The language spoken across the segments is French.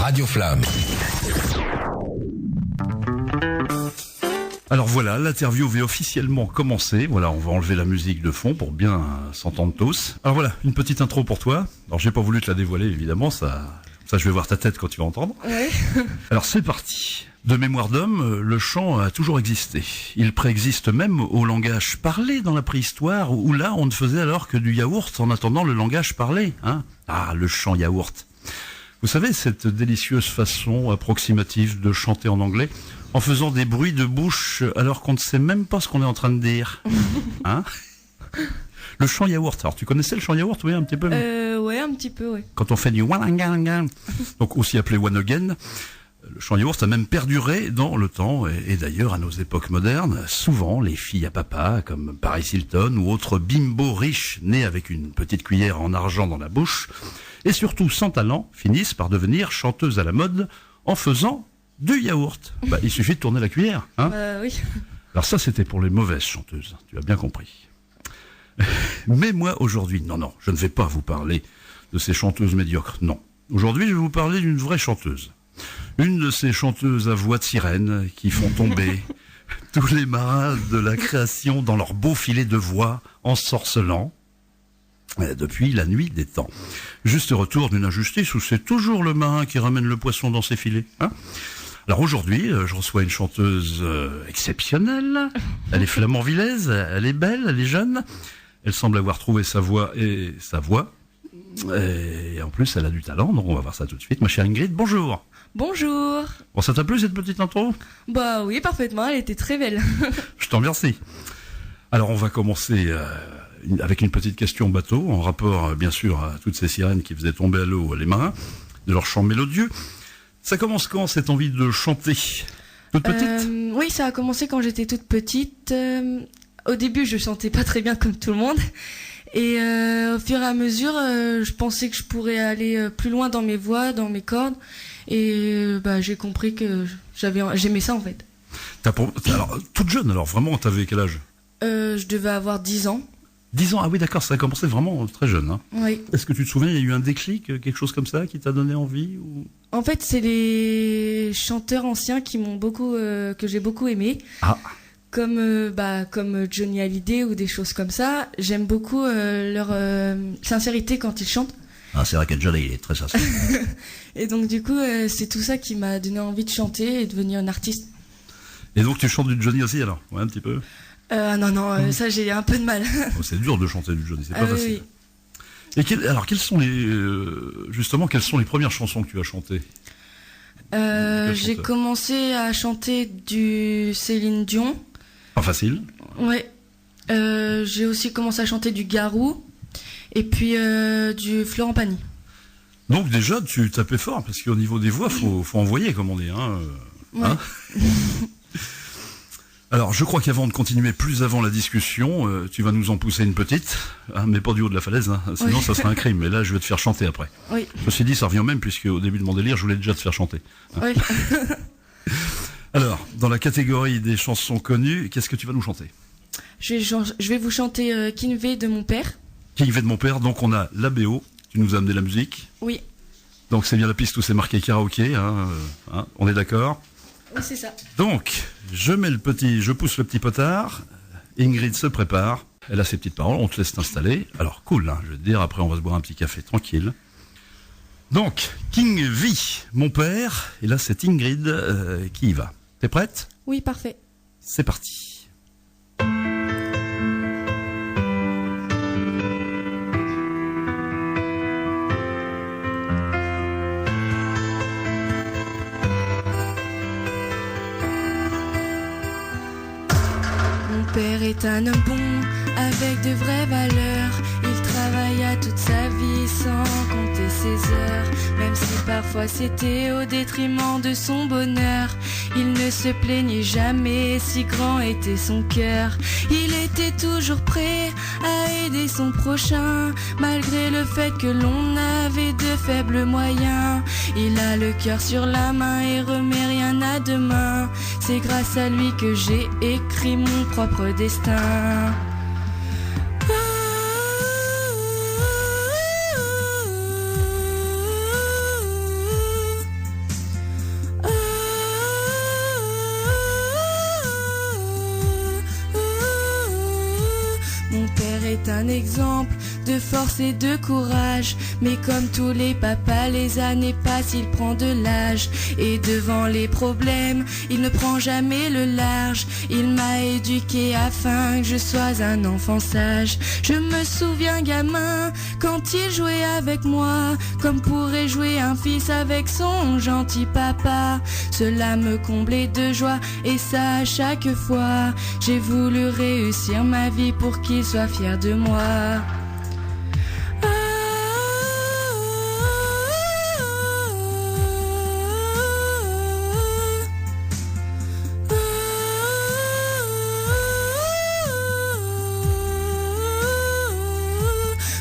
Radio Flamme. Alors voilà, l'interview va officiellement commencer. Voilà, on va enlever la musique de fond pour bien s'entendre tous. Alors voilà, une petite intro pour toi. Alors j'ai pas voulu te la dévoiler, évidemment, ça je vais voir ta tête quand tu vas entendre. Ouais. Alors c'est parti. De mémoire d'homme, le chant a toujours existé. Il préexiste même au langage parlé dans la préhistoire, où là on ne faisait alors que du yaourt en attendant le langage parlé. Hein, ah, le chant yaourt. Vous savez, cette délicieuse façon approximative de chanter en anglais, en faisant des bruits de bouche alors qu'on ne sait même pas ce qu'on est en train de dire. Hein? Le chant yaourt. Alors tu connaissais le chant yaourt, oui, un petit peu? Ouais, un petit peu, ouais. Quand on fait du one donc aussi appelé one again, le chant yaourt a même perduré dans le temps et d'ailleurs à nos époques modernes, souvent les filles à papa comme Paris Hilton ou autres bimbos riches nés avec une petite cuillère en argent dans la bouche et surtout sans talent finissent par devenir chanteuses à la mode en faisant du yaourt. Bah, il suffit de tourner la cuillère, hein. Oui. Alors ça c'était pour les mauvaises chanteuses, tu as bien compris. Mais moi aujourd'hui, non, je ne vais pas vous parler de ces chanteuses médiocres, non. Aujourd'hui je vais vous parler d'une vraie chanteuse. Une de ces chanteuses à voix de sirène qui font tomber tous les marins de la création dans leur beau filet de voix ensorcelant depuis la nuit des temps. Juste retour d'une injustice où c'est toujours le marin qui ramène le poisson dans ses filets. Hein. Alors aujourd'hui, je reçois une chanteuse exceptionnelle. Elle est flamanvillaise, elle est belle, elle est jeune. Elle semble avoir trouvé sa voix et sa voix. Et en plus, elle a du talent, donc on va voir ça tout de suite. Ma chère Ingrid, bonjour. Bonjour. Bon, ça t'a plu cette petite intro? Bah oui, parfaitement, elle était très belle. Je t'en remercie. Alors on va commencer avec une petite question bateau, en rapport bien sûr à toutes ces sirènes qui faisaient tomber à l'eau les marins, de leur chant mélodieux. Ça commence quand cette envie de chanter? Toute petite? Oui, ça a commencé quand j'étais toute petite. Au début, je chantais pas très bien comme tout le monde. Et au fur et à mesure, je pensais que je pourrais aller plus loin dans mes voix, dans mes cordes. Et j'ai compris que j'aimais ça en fait. Alors, toute jeune alors, vraiment, t'avais quel âge? Je devais avoir 10 ans. 10 ans, ah oui d'accord, ça a commencé vraiment très jeune. Hein. Oui. Est-ce que tu te souviens, il y a eu un déclic, quelque chose comme ça, qui t'a donné envie ou... En fait, c'est les chanteurs anciens qui m'ont beaucoup, que j'ai beaucoup aimé. Ah. Comme Johnny Hallyday ou des choses comme ça. J'aime beaucoup leur sincérité quand ils chantent. Ah, c'est vrai que Johnny il est très sincère. Et donc du coup, c'est tout ça qui m'a donné envie de chanter et de devenir une artiste. Et donc tu chantes du Johnny aussi alors? Ouais, un petit peu. Non, ça j'ai un peu de mal. Oh, c'est dur de chanter du Johnny, c'est pas facile. Oui. Et quelles sont les premières chansons que tu as chantées? J'ai commencé à chanter du Céline Dion. Pas facile. Ouais. J'ai aussi commencé à chanter du Garou et puis du Florent Pagny. Donc déjà tu tapais fort parce qu'au niveau des voix faut envoyer comme on dit. Hein, ouais. Hein. Alors, je crois qu'avant de continuer plus avant la discussion, tu vas nous en pousser une petite, hein, mais pas du haut de la falaise, hein, sinon ça serait un crime. Mais là, je vais te faire chanter après. Oui. Ceci dit, ça revient au même, puisque au début de mon délire, je voulais déjà te faire chanter. Hein. Oui. Alors, dans la catégorie des chansons connues, qu'est-ce que tu vas nous chanter? Je vais vous chanter Kinvey de mon père. Kinvey de mon père, donc on a la BO, tu nous as amené la musique. Oui. Donc c'est bien la piste où c'est marqué karaoké, on est d'accord? Oui, c'est ça. Donc, je pousse le petit potard, Ingrid se prépare, elle a ses petites paroles, on te laisse t'installer. Alors, cool, hein, je vais te dire, après on va se boire un petit café tranquille. Donc, Kinvey, mon père, et là c'est Ingrid qui y va. T'es prête? Oui, parfait. C'est parti. Mon père est un homme bon, avec de vraies valeurs. Il travailla toute sa vie sans compter ses heures. Même si parfois c'était au détriment de son bonheur. Il ne se plaignait jamais, si grand était son cœur. Il était toujours prêt à aider son prochain, malgré le fait que l'on avait de faibles moyens. Il a le cœur sur la main et remet rien à demain. C'est grâce à lui que j'ai écrit mon propre destin. un exemple de force et de courage. Mais comme tous les papas, les années passent, il prend de l'âge. Et devant les problèmes, il ne prend jamais le large. Il m'a éduqué afin que je sois un enfant sage. Je me souviens gamin, quand il jouait avec moi, comme pourrait jouer un fils avec son gentil papa. Cela me comblait de joie, et ça à chaque fois. J'ai voulu réussir ma vie pour qu'il soit fier de moi.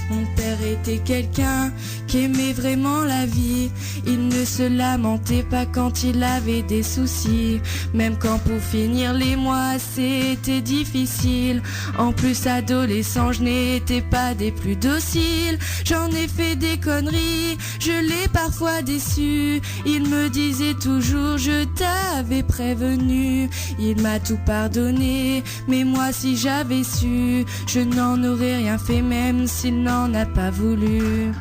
Mon père était quelqu'un qui aimait vraiment la vie. Il ne se lamentait pas quand il avait des soucis, même quand pour finir les mois c'était difficile. En plus adolescent, je n'étais pas des plus dociles. J'en ai fait des conneries, je l'ai parfois déçu. Il me disait toujours je t'avais prévenu. Il m'a tout pardonné, mais moi si j'avais su, je n'en aurais rien fait même s'il n'en a pas voulu.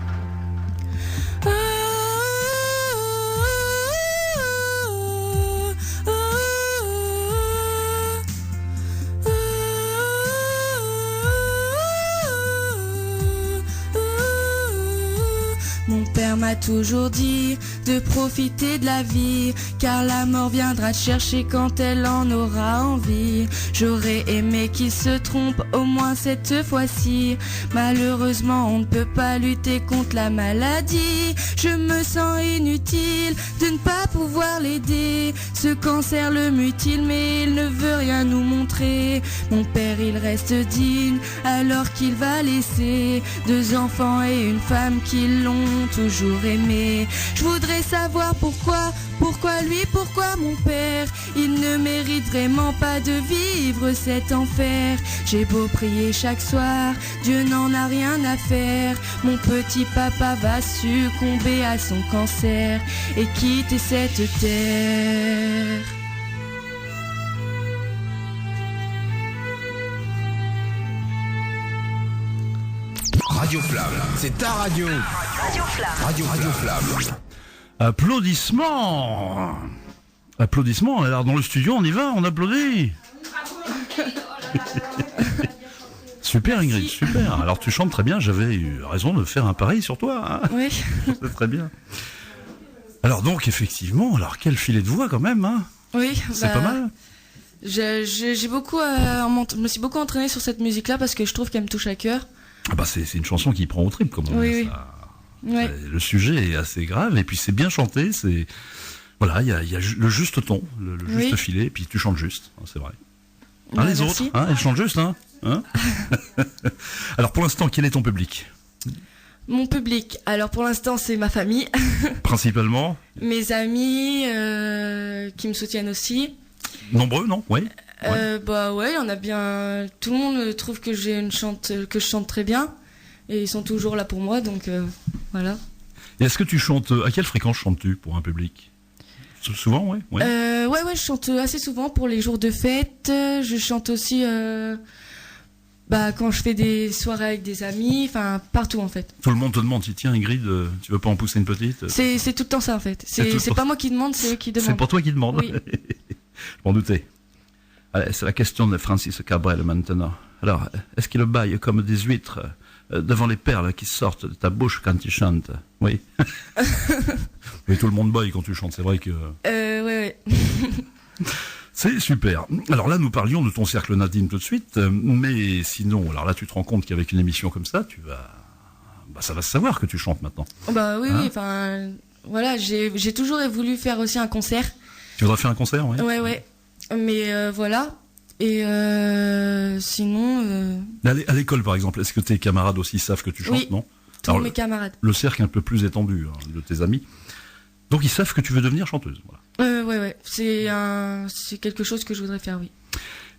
Mon père m'a toujours dit de profiter de la vie, car la mort viendra te chercher quand elle en aura envie. J'aurais aimé qu'il se trompe au moins cette fois-ci. Malheureusement on ne peut pas lutter contre la maladie. Je me sens inutile de ne pas pouvoir l'aider. Ce cancer le mutile mais il ne veut rien nous montrer. Mon père il reste digne alors qu'il va laisser 2 enfants et une femme qui l'ont toujours aimé. Je voudrais savoir pourquoi lui, pourquoi mon père, il ne mérite vraiment pas de vivre cet enfer. J'ai beau prier chaque soir, Dieu n'en a rien à faire. Mon petit papa va succomber à son cancer et quitter cette terre. Radio Flamme, c'est ta radio. Radio Flamme. Radio Flamme. Applaudissements. Applaudissements. Alors dans le studio, on y va, on applaudit. Super Ingrid, super. Alors tu chantes très bien, j'avais eu raison de faire un pari sur toi. Hein. Oui. C'est très bien. Alors donc effectivement, alors quel filet de voix quand même. Hein. Oui. C'est pas mal. J'ai beaucoup, je me suis beaucoup entraînée sur cette musique-là parce que je trouve qu'elle me touche à cœur. Ah bah c'est une chanson qui prend au trip comme on dit. Oui. Ça. Ouais. Le sujet est assez grave et puis c'est bien chanté. C'est voilà, il y a le juste ton, le juste filet, et puis tu chantes juste. Hein, c'est vrai. Hein, les merci. autres, hein, elles chantent juste, hein. Alors pour l'instant, quel est ton public? Mon public, alors pour l'instant c'est ma famille, Principalement. mes amis qui me soutiennent aussi. Nombreux, non? Oui. Bah ouais, il y en a bien. Tout le monde trouve que je chante très bien et ils sont toujours là pour moi, donc voilà. Et est-ce que tu chantes à quelle fréquence chantes-tu pour un public? Souvent, ouais. Ouais, je chante assez souvent pour les jours de fête. Je chante aussi quand je fais des soirées avec des amis, enfin partout en fait. Tout le monde te demande, tiens Ingrid, tu veux pas en pousser une petite? C'est tout le temps ça en fait. C'est pas moi qui demande, c'est eux qui demandent. C'est pour toi qui demande. Oui. Je m'en doutais. Allez, c'est la question de Francis Cabrel maintenant. Alors, est-ce qu'il baille comme des huîtres devant les perles qui sortent de ta bouche quand tu chantes? Oui. Mais tout le monde baille quand tu chantes, c'est vrai que... Ouais. C'est super. Alors là, nous parlions de ton cercle Nadine tout de suite, mais sinon, alors là, tu te rends compte qu'avec une émission comme ça, tu vas... ça va se savoir que tu chantes maintenant. Bah oui, Hein? enfin... Voilà, j'ai toujours voulu faire aussi un concert. Tu voudrais faire un concert, oui? Ouais. Mais voilà. Et sinon... À l'école, par exemple, est-ce que tes camarades aussi savent que tu chantes, Oui, non? tous Alors, mes camarades. Le cercle un peu plus étendu de tes amis. Donc ils savent que tu veux devenir chanteuse. Voilà. Ouais. C'est quelque chose que je voudrais faire, oui.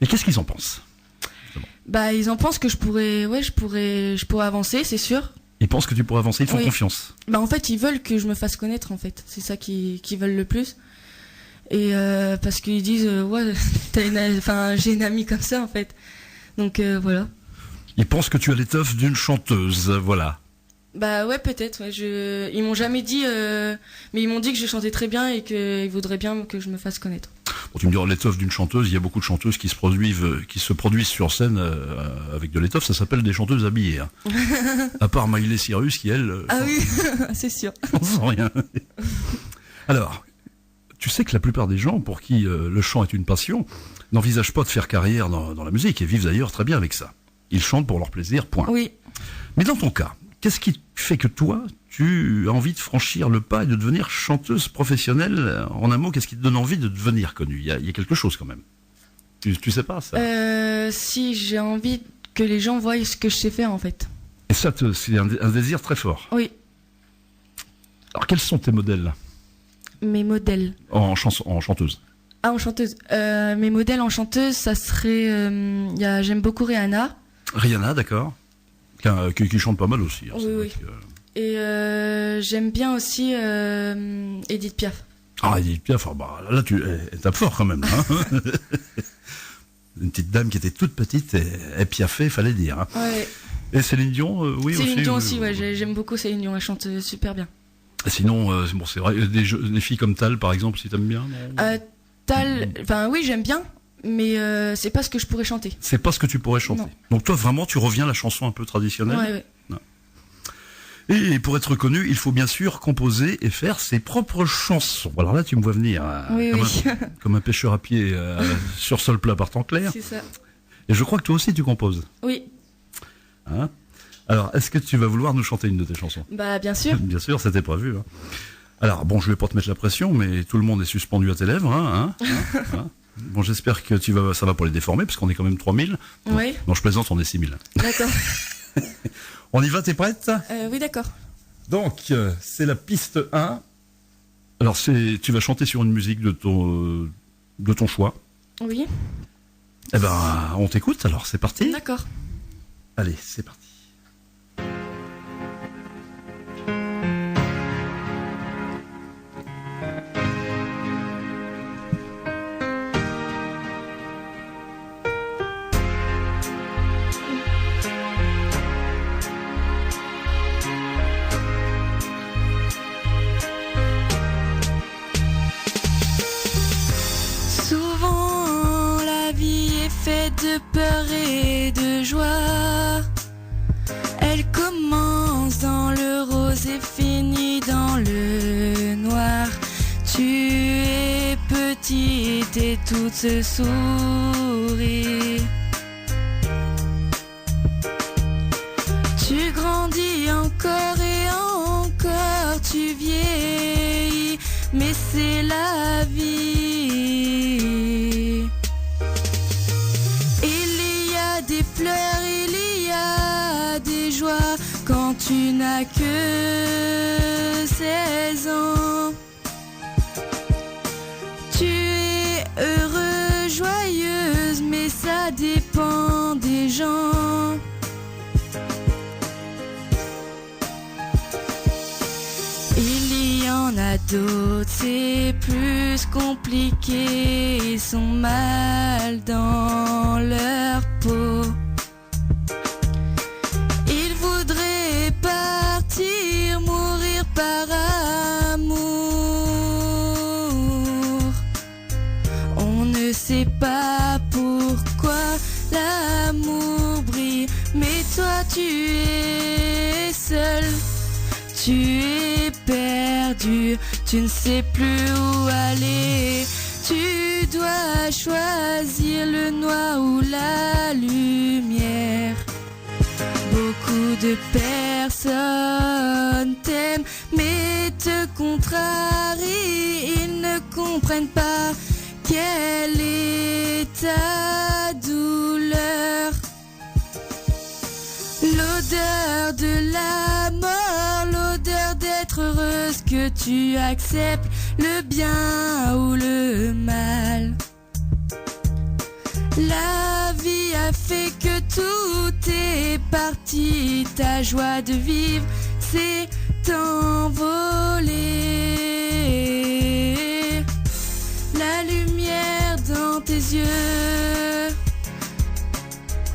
Et qu'est-ce qu'ils en pensent? Bah, ils en pensent que je pourrais avancer, c'est sûr. Ils pensent que tu pourrais avancer, ils font Oui. confiance. Bah, en fait, ils veulent que je me fasse connaître, en fait. C'est ça qu'ils veulent le plus. Et parce qu'ils disent, ouais, j'ai une amie comme ça, en fait. Donc voilà. Ils pensent que tu as l'étoffe d'une chanteuse, voilà. Bah ouais, peut-être. Ouais. Ils m'ont jamais dit, mais ils m'ont dit que je chantais très bien et qu'ils voudraient bien que je me fasse connaître. Bon, tu me diras l'étoffe d'une chanteuse, il y a beaucoup de chanteuses qui se produisent sur scène avec de l'étoffe, ça s'appelle des chanteuses habillées. Hein. À part Miley Cyrus qui, elle... Ah oui, c'est sûr. On sent rien. Alors, tu sais que la plupart des gens pour qui le chant est une passion n'envisagent pas de faire carrière dans la musique et vivent d'ailleurs très bien avec ça. Ils chantent pour leur plaisir, point. Oui. Mais dans ton cas, qu'est-ce qui fait que toi, tu as envie de franchir le pas et de devenir chanteuse professionnelle? En un mot, qu'est-ce qui te donne envie de devenir connue? Il y a quelque chose quand même. Tu sais pas ça? Si, j'ai envie que les gens voient ce que je sais faire en fait. Et ça, c'est un désir très fort. Oui. Alors, quels sont tes modèles Mes modèles. en chanteuse? Ah, en chanteuse. Mes modèles en chanteuse, ça serait... j'aime beaucoup Rihanna. Rihanna, d'accord. Qui chante pas mal aussi. Hein, oui. Et j'aime bien aussi Edith Piaf. Ah, Edith Piaf, là, elle tape fort quand même. Hein. Une petite dame qui était toute petite et piaffait, fallait dire. Hein. Ouais. Et Céline Dion, oui aussi. Céline Dion aussi, ouais, j'aime beaucoup Céline Dion, elle chante super bien. Et sinon, c'est vrai, des filles comme Tal, par exemple, si t'aimes bien. Tal, enfin oui, j'aime bien, mais c'est pas ce que je pourrais chanter. C'est pas ce que tu pourrais chanter. Non. Donc toi, vraiment, tu reviens à la chanson un peu traditionnelle. Ouais. Non. Et pour être connu, il faut bien sûr composer et faire ses propres chansons. Alors là, tu me vois venir oui. Comme un pêcheur à pied sur sol plat par temps clair. C'est ça. Et je crois que toi aussi, tu composes. Oui. Hein? Alors, est-ce que tu vas vouloir nous chanter une de tes chansons? Bah, bien sûr. Bien sûr, c'était prévu. Hein. Alors, bon, je vais pas te mettre la pression, mais tout le monde est suspendu à tes lèvres. Hein. Bon, j'espère que ça va pas les déformer, parce qu'on est quand même 3000. Oui. Non, je plaisante, on est 6000. D'accord. On y va, t'es prête? Oui, d'accord. Donc, c'est la piste 1. Alors, tu vas chanter sur une musique de ton choix. Oui. Eh ben, on t'écoute, alors c'est parti. D'accord. Allez, c'est parti. Souvent la vie est faite de peur et de joie. Elle commence dans le rose et finit dans le noir. Tu es petite et tout se sourit. Tu grandis encore et encore, tu vieillis, mais c'est la vie. Il y a des fleurs, il y a des joies quand tu n'as que 16 ans. Tu es heureux, joyeuse, mais ça dépend des gens. Il y en a d'autres, c'est plus compliqué, ils sont mal dans leur peau. Ils voudraient partir, mourir par amour. On ne sait pas pourquoi l'amour brille, mais toi tu es seul. Tu es perdu, tu ne sais plus où aller. Tu dois choisir le noir ou la lumière. Beaucoup de personnes t'aiment, mais te contrarient. Ils ne comprennent pas quelle est ta douleur. L'odeur de la mort, l'odeur d'être heureuse, que tu acceptes le bien ou le mal. La vie a fait que tout est parti, ta joie de vivre s'est envolée. La lumière dans tes yeux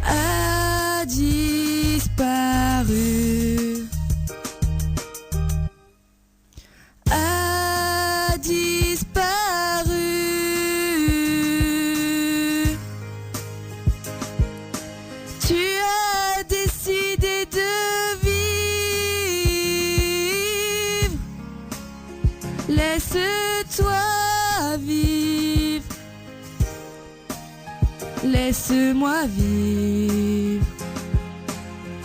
a dit as disparu. Tu as décidé de vivre. Laisse-toi vivre. Laisse-moi vivre.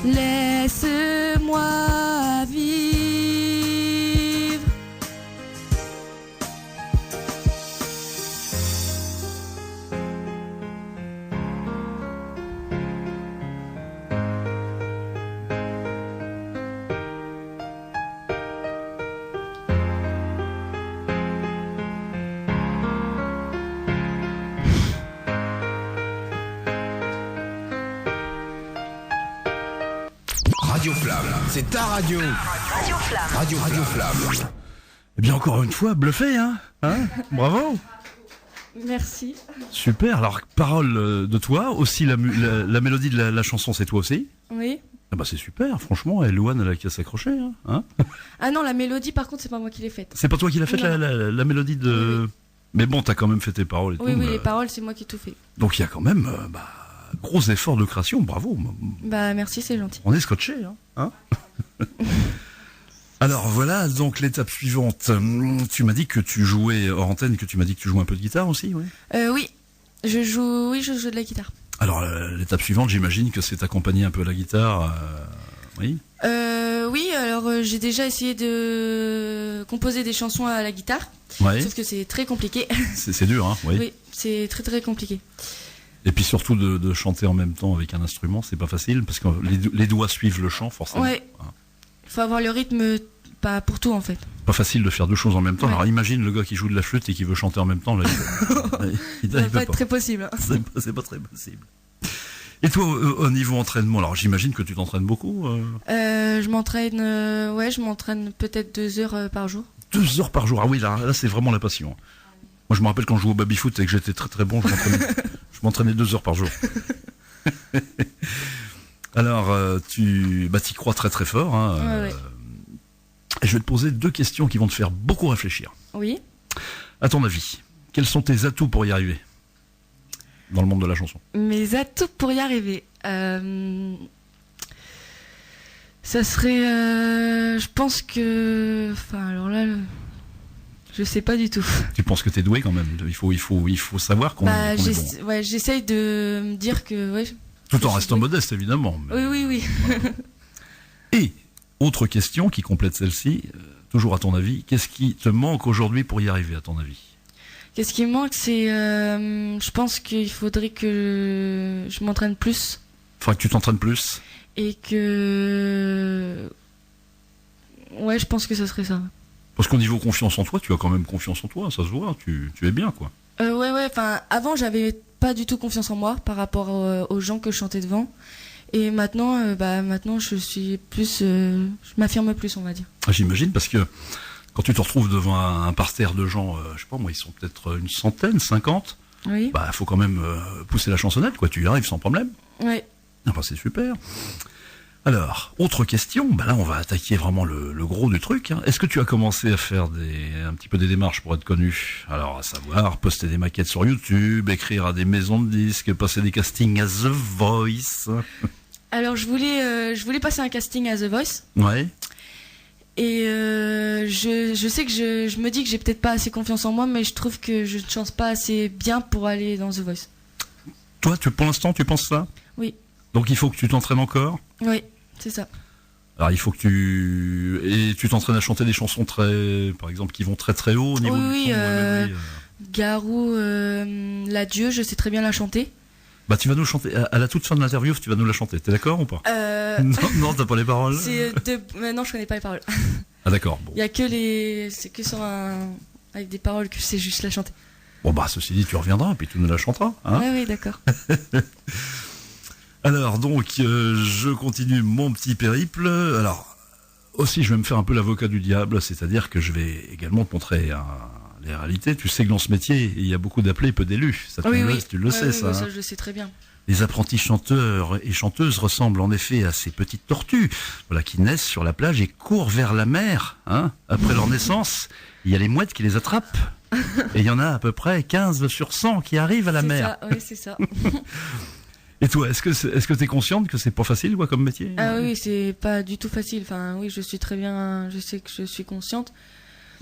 Laisse-moi vivre. Radio Flamme, c'est ta radio. Radio Flamme. Radio Flamme. Eh bien, encore une fois, bluffé, hein, bravo. Merci. Super. Alors, parole de toi, aussi la mélodie de la chanson, c'est toi aussi? Oui. Ah bah c'est super, franchement, Louane, elle a qu'à s'accrocher, hein. Ah non, la mélodie, par contre, c'est pas moi qui l'ai faite. C'est pas toi qui l'as faite, Non. la mélodie de... Oui. Mais bon, t'as quand même fait tes paroles et Oui, tout. oui, les paroles, c'est moi qui ai tout fait. Donc il y a quand même, gros effort de création, bravo. Bah, merci, c'est gentil. On est scotché, hein. Alors voilà, donc l'étape suivante. Tu m'as dit que tu jouais hors antenne, que tu m'as dit que tu jouais un peu de guitare aussi, oui. Oui, je joue de la guitare. Alors l'étape suivante, j'imagine que c'est accompagner un peu la guitare, oui. Oui, alors j'ai déjà essayé de composer des chansons à la guitare, Ouais. sauf que c'est très compliqué. C'est dur, hein, oui. Oui, c'est très très compliqué. Et puis surtout de chanter en même temps avec un instrument, c'est pas facile parce que les doigts suivent le chant forcément. Ouais. Hein. Faut avoir le rythme, pas pour tout en fait. Pas facile de faire deux choses en même temps. Ouais. Alors imagine le gars qui joue de la flûte et qui veut chanter en même temps. Là, il Ça va peut pas être très possible. Hein. C'est pas très possible. Et toi, au niveau entraînement, alors j'imagine que tu t'entraînes beaucoup. Je m'entraîne peut-être 2 heures par jour. 2 heures par jour. Ah oui, là c'est vraiment la passion. Moi, je me rappelle quand je jouais au baby-foot et que j'étais très très bon, je m'entraînais 2 heures par jour. Alors, tu y crois très très fort. Hein, Ouais. et je vais te poser 2 questions qui vont te faire beaucoup réfléchir. Oui. À ton avis, quels sont tes atouts pour y arriver dans le monde de la chanson? Mes atouts pour y arriver. Ça serait. Je pense que. Enfin, alors là. Je sais pas du tout. Tu penses que t'es doué quand même? Il faut savoir qu'on est bon. Ouais, j'essaye de me dire que. Ouais, Tout en restant modeste, évidemment. mais- oui. Et, autre question qui complète celle-ci, toujours à ton avis, qu'est-ce qui te manque aujourd'hui pour y arriver, à ton avis? Qu'est-ce qui me manque, c'est. Je pense qu'il faudrait que je m'entraîne plus. Faudrait que tu t'entraînes plus. Et que. Ouais, je pense que ça serait ça. Parce qu'au niveau confiance en toi, tu as quand même confiance en toi, ça se voit, tu es bien, quoi. Ouais, enfin, avant, j'avais pas du tout confiance en moi par rapport aux gens que je chantais devant. Et maintenant, maintenant, je suis plus. Je m'affirme plus, on va dire. Ah, j'imagine, parce que quand tu te retrouves devant un parterre de gens, je sais pas moi, ils sont peut-être une centaine, 50, Oui. faut quand même pousser la chansonnette, quoi, tu y arrives sans problème. Ouais. Enfin, c'est super. Alors, autre question, là on va attaquer vraiment le gros du truc. Hein. Est-ce que tu as commencé à faire un petit peu des démarches pour être connu? Alors, à savoir, poster des maquettes sur YouTube, écrire à des maisons de disques, passer des castings à The Voice. Alors, je voulais passer un casting à The Voice. Ouais. Et je sais que je me dis que j'ai peut-être pas assez confiance en moi, mais je trouve que je ne chante pas assez bien pour aller dans The Voice. Toi, pour l'instant, tu penses ça? Oui. Donc il faut que tu t'entraînes encore? Oui, c'est ça. Alors il faut que tu t'entraînes à chanter des chansons par exemple, qui vont très très haut au niveau Oui, du ton. Garou, l'adieu, je sais très bien la chanter. Tu vas nous chanter, à la toute fin de l'interview, tu vas nous la chanter, t'es d'accord ou pas? Non, t'as pas les paroles? Non, je connais pas les paroles. Ah d'accord, bon. Il y a que c'est que sur avec des paroles que je sais juste la chanter. Bon ceci dit, tu reviendras, puis tu nous la chanteras, hein? Oui, d'accord. Alors donc, je continue mon petit périple. Alors, aussi je vais me faire un peu l'avocat du diable, c'est-à-dire que je vais également te montrer les réalités. Tu sais que dans ce métier, il y a beaucoup d'appelés, peu d'élus. Ça, tu le sais, ça. Oui, hein. ça, je le sais très bien. Les apprentis chanteurs et chanteuses ressemblent en effet à ces petites tortues, voilà, qui naissent sur la plage et courent vers la mer. Hein. Après leur naissance, il y a les mouettes qui les attrapent. Et il y en a à peu près 15 sur 100 qui arrivent à la mer. Oui, c'est ça. Et toi, est-ce que tu es consciente que c'est pas facile, quoi, comme métier? Ah oui, c'est pas du tout facile. Enfin, oui, je suis très bien, je sais que je suis consciente.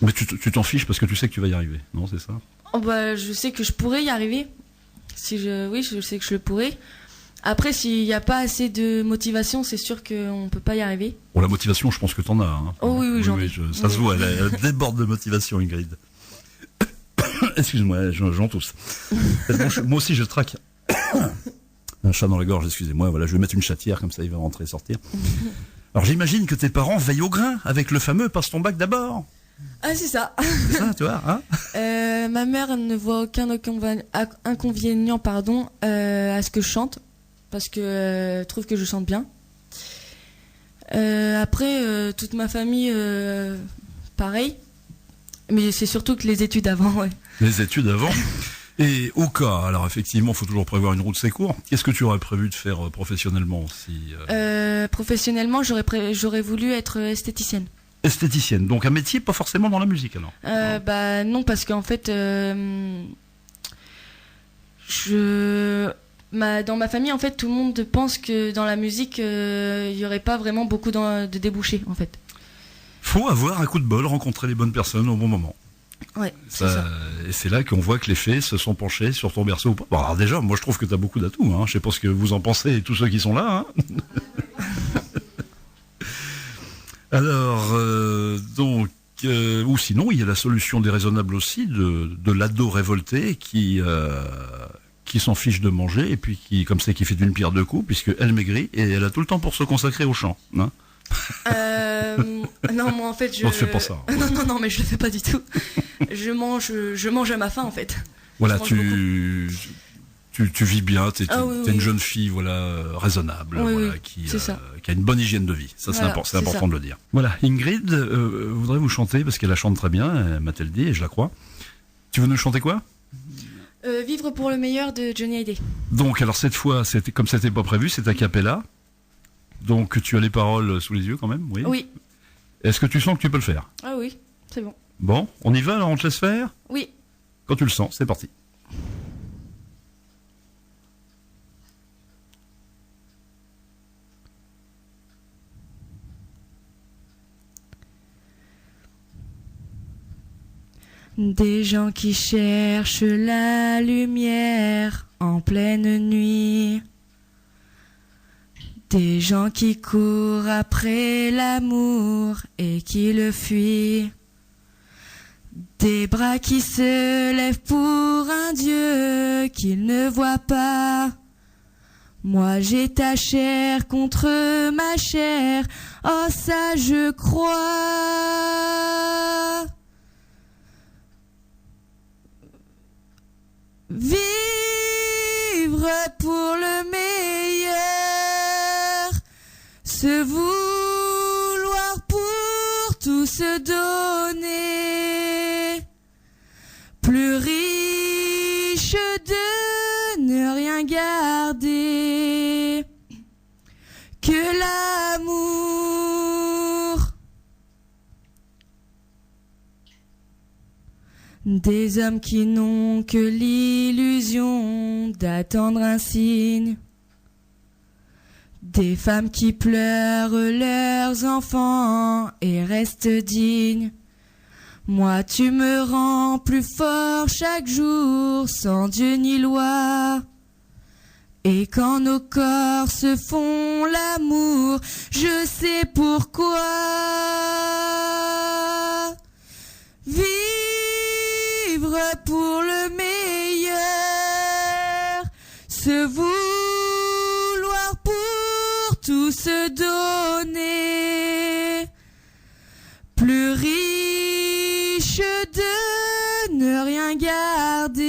Mais tu t'en fiches parce que tu sais que tu vas y arriver, non, c'est ça? Oh, bah, je sais que je pourrais y arriver. Oui, je sais que je le pourrais. Après, s'il n'y a pas assez de motivation, c'est sûr qu'on peut pas y arriver. Bon, la motivation, je pense que t'en as. Hein. Oh oui, j'en ai. Ça se voit, elle déborde de motivation, Ingrid. Excuse-moi, j'en tousse. Moi aussi, je traque. Un chat dans la gorge, excusez-moi. Voilà, je vais mettre une chatière, comme ça il va rentrer et sortir. Alors j'imagine que tes parents veillent au grain avec le fameux passe ton bac d'abord. Ah, c'est ça. C'est ça, tu vois, hein? Ma mère ne voit aucun inconvénient à ce que je chante, parce que trouve que je chante bien. Après, toute ma famille, pareil. Mais c'est surtout que les études avant, ouais. Les études avant. Et au cas, alors effectivement, il faut toujours prévoir une route de secours. Qu'est-ce que tu aurais prévu de faire professionnellement Professionnellement, j'aurais voulu être esthéticienne. Esthéticienne, donc un métier pas forcément dans la musique alors. Bah non, parce qu'en fait, dans ma famille, en fait, tout le monde pense que dans la musique, il y aurait pas vraiment beaucoup de débouchés, en fait. Faut avoir un coup de bol, rencontrer les bonnes personnes au bon moment. Ouais, c'est ça. Et c'est là qu'on voit que les fées se sont penchés sur ton berceau ou pas. Bon, alors déjà, moi je trouve que tu as beaucoup d'atouts. Hein. Je sais pas ce que vous en pensez, tous ceux qui sont là. Hein. Alors, ou sinon, il y a la solution déraisonnable aussi de l'ado révolté qui s'en fiche de manger et puis qui, comme c'est, qui fait d'une pierre deux coups puisque elle maigrit et elle a tout le temps pour se consacrer au chant. Hein. Non, moi en fait, Non, tu fais pas ça. Non, mais je le fais pas du tout. Je mange à ma faim en fait. Voilà, tu vis bien, t'es une jeune fille, voilà, raisonnable, oui, qui a une bonne hygiène de vie. Ça, voilà, c'est important de le dire. Voilà, Ingrid voudrait vous chanter parce qu'elle la chante très bien, m'a-t-elle dit, et je la crois. Tu veux nous chanter quoi? Vivre pour le meilleur de Johnny Hallyday. Donc, alors cette fois, comme c'était pas prévu, c'est a cappella. Donc, tu as les paroles sous les yeux quand même, oui? Oui. Est-ce que tu sens que tu peux le faire? Ah oui, c'est bon. Bon, on y va, alors on te laisse faire? Oui. Quand tu le sens, c'est parti. Des gens qui cherchent la lumière en pleine nuit. Des gens qui courent après l'amour et qui le fuient. Des bras qui se lèvent pour un Dieu qu'ils ne voient pas. Moi j'ai ta chair contre ma chair, oh ça je crois. Vivre pour le meilleur, se vouloir pour tout se donner, plus riche de ne rien garder que l'amour. Des hommes qui n'ont que l'illusion d'attendre un signe. Des femmes qui pleurent leurs enfants et restent dignes. Moi tu me rends plus fort chaque jour, sans Dieu ni loi. Et quand nos corps se font l'amour, je sais pourquoi. Vivre pour le meilleur, se vouloir pour tout se donner, plus riche de ne rien garder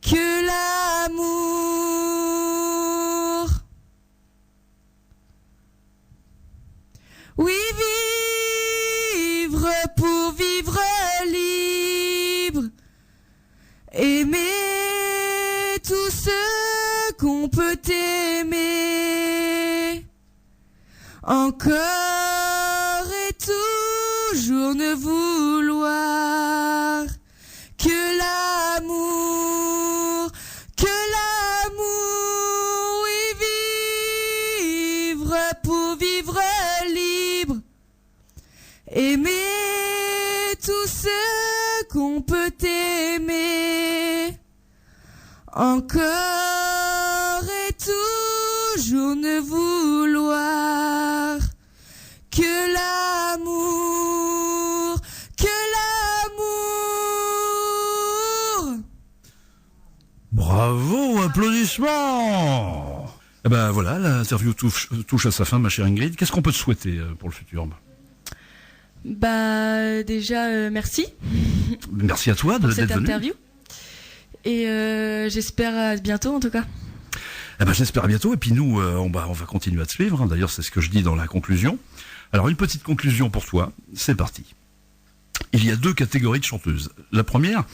que l'amour. Oui, vivre pour vivre Encore et toujours ne vouloir que l'amour, oui, vivre pour vivre libre, aimer tout ce qu'on peut aimer. Encore et toujours ne vouloir que l'amour, Bravo, applaudissements. Eh ben voilà, l'interview touche à sa fin, ma chère Ingrid. Qu'est-ce qu'on peut te souhaiter pour le futur? Bah déjà merci. Merci à toi pour d'être cette venu. interview. Et j'espère à bientôt en tout cas. Eh ben j'espère à bientôt. Et puis nous, on va continuer à te suivre. D'ailleurs, c'est ce que je dis dans la conclusion. Alors une petite conclusion pour toi. C'est parti. Il y a 2 catégories de chanteuses. La première,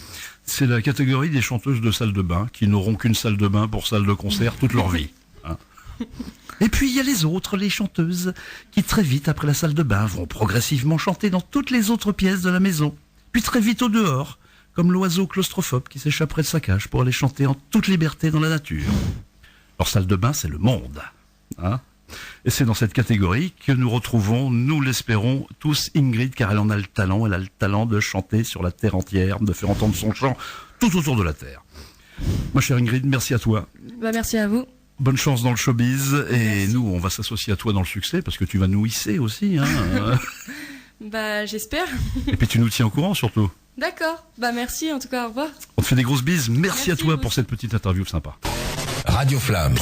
c'est la catégorie des chanteuses de salle de bain qui n'auront qu'une salle de bain pour salle de concert toute leur vie. Hein. Et puis il y a les autres, les chanteuses, qui très vite après la salle de bain vont progressivement chanter dans toutes les autres pièces de la maison. Puis très vite au dehors, comme l'oiseau claustrophobe qui s'échapperait de sa cage pour aller chanter en toute liberté dans la nature. Leur salle de bain, c'est le monde. Hein. Et c'est dans cette catégorie que nous retrouvons, nous l'espérons, tous Ingrid, car elle en a le talent. Elle a le talent de chanter sur la terre entière, de faire entendre son chant tout autour de la terre. Ma chère Ingrid, merci à toi. Bah merci à vous. Bonne chance dans le showbiz. Et Merci. nous, on va s'associer à toi dans le succès, parce que tu vas nous hisser aussi. Hein. Bah j'espère. Et puis tu nous tiens au courant surtout. D'accord. Bah merci en tout cas, au revoir. On te fait des grosses bises. Merci à Merci, toi vous pour aussi. cette petite interview sympa. Radio Flamme.